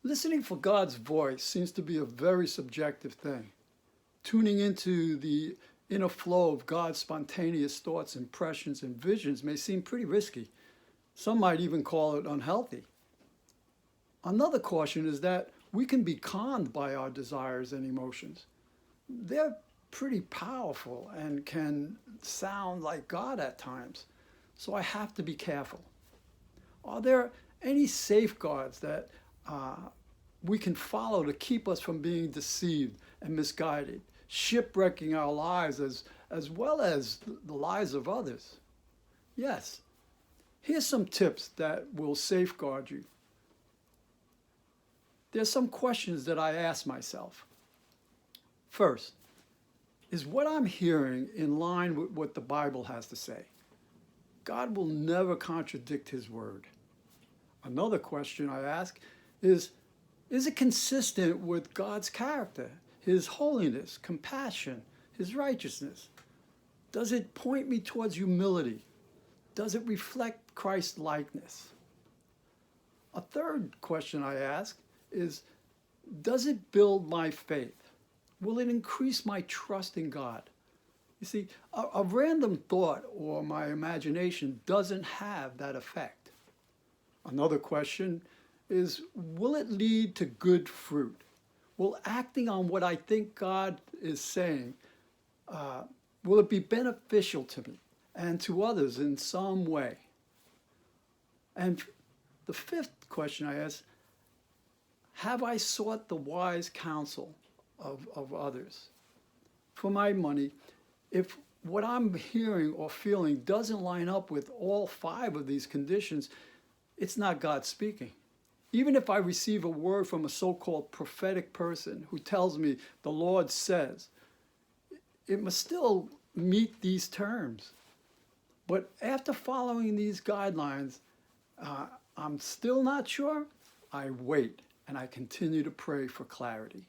Listening for God's voice seems to be a very subjective thing. Tuning into the inner flow of God's spontaneous thoughts, impressions, and visions may seem pretty risky. Some might even call it unhealthy. Another caution is that we can be conned by our desires and emotions. They're pretty powerful and can sound like God at times, so I have to be careful. Are there any safeguards that we can follow to keep us from being deceived and misguided, shipwrecking our lives as well as the lives of others? Yes. Here's some tips that will safeguard you. There's some questions that I ask myself. First, is what I'm hearing in line with what the Bible has to say? God will never contradict his word. Another question I ask is it consistent with God's character, his holiness, compassion, his righteousness? Does it point me towards humility? Does it reflect Christ's likeness? A third question I ask is, does it build my faith? Will it increase my trust in God? You see, a random thought or my imagination doesn't have that effect. Another question is, will it lead to good fruit? Will acting on what I think God is saying, will it be beneficial to me and to others in some way? And the fifth question I ask, have I sought the wise counsel of others? For my money, if what I'm hearing or feeling doesn't line up with all five of these conditions, it's not God speaking. Even if I receive a word from a so-called prophetic person who tells me the Lord says, it must still meet these terms. But after following these guidelines, I'm still not sure. I wait and I continue to pray for clarity.